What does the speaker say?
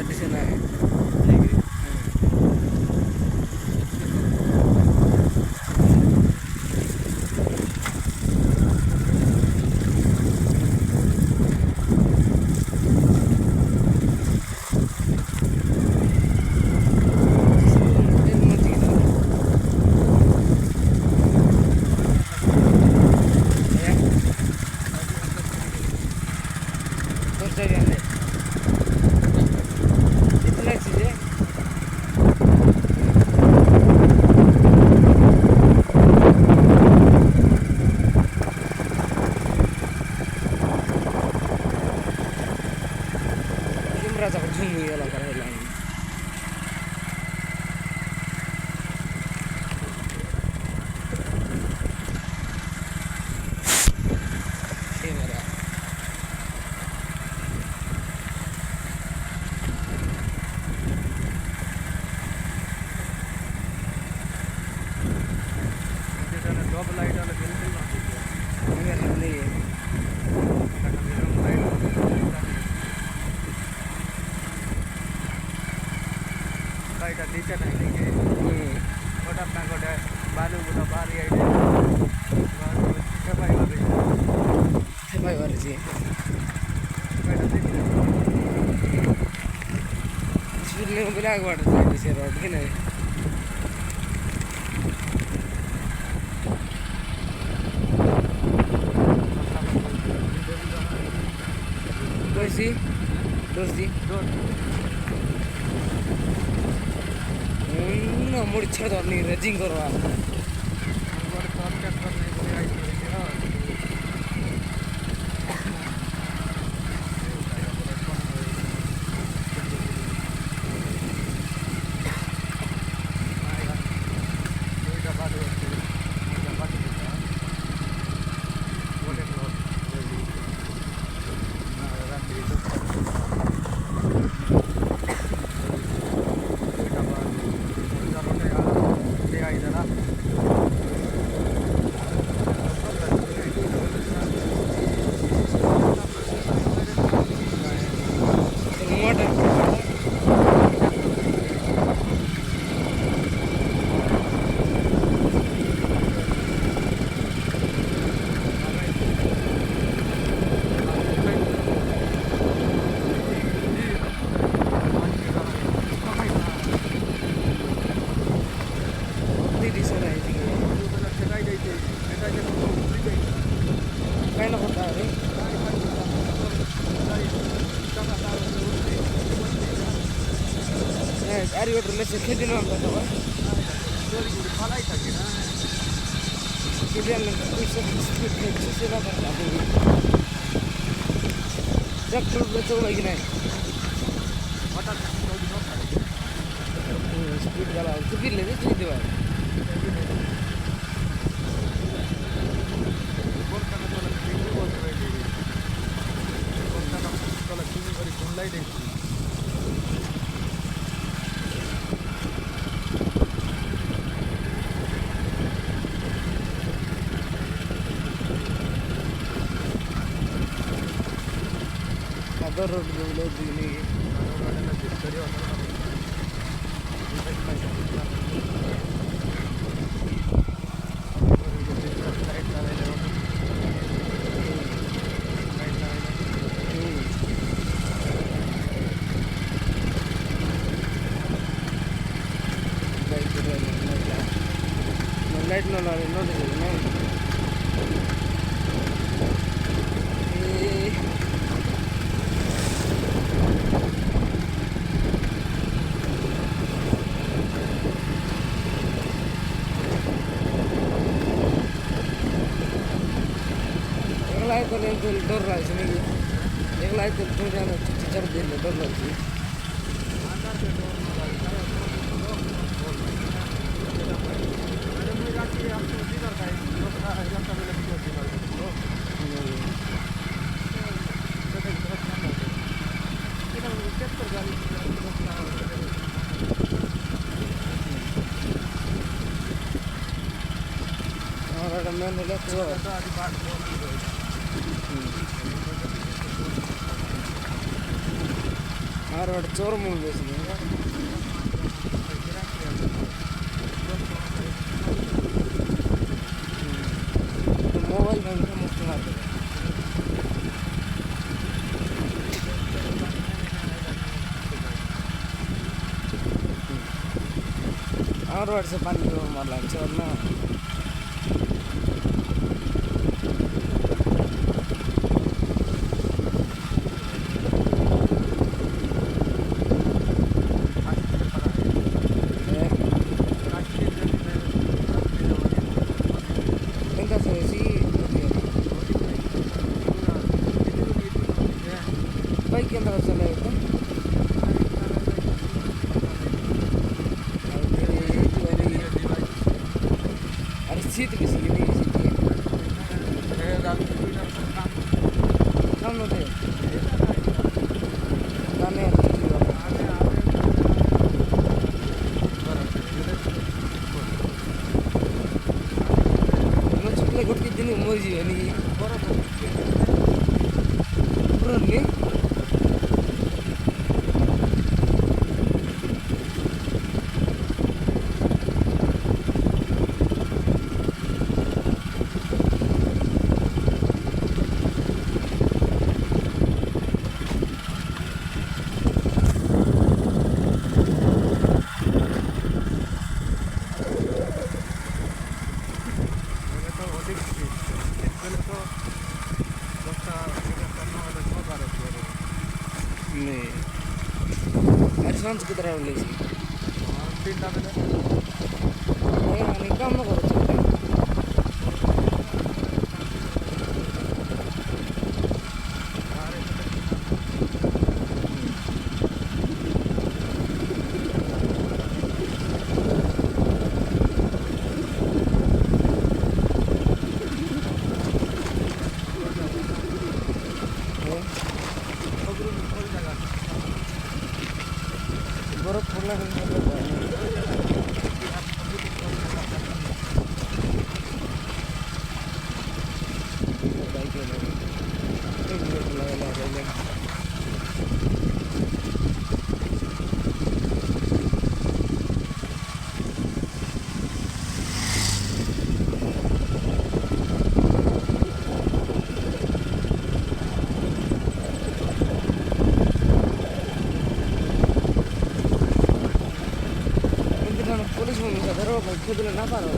दिसे नाही बिलाग वाटत दिसे रोड की नाही दोस्ती मुड़ी छड़ दो नहीं रेजिंग करवा गाडीवर लक्ष खेती नव्हता तेव्हा चौला की नाही स्पीड झाला चुकीले रे तुझी देवा रोड लाइट न लाने नोटिस डर लाग्छ नि एकलाई त दुईजना टिचर दिने डर लाग्छ আর একটা চোর মূল বেশি মোবাইল ভাঙলে মস্ত মারবে আমার বাড়ছে পানি মার লাগছে আর না बाइक ఎంత వస్తుంది अरे सीट भी सीट नहीं सीट काम होते गाने मैं चुपले घुट के दिन मर जी नहीं पूरा नहीं नहीं एडवांस कितना होंगे इसकी 3 लाख नहीं यानी कम ना करो चलते बर्फ पड़ना पुलिस में खेदले ना पारो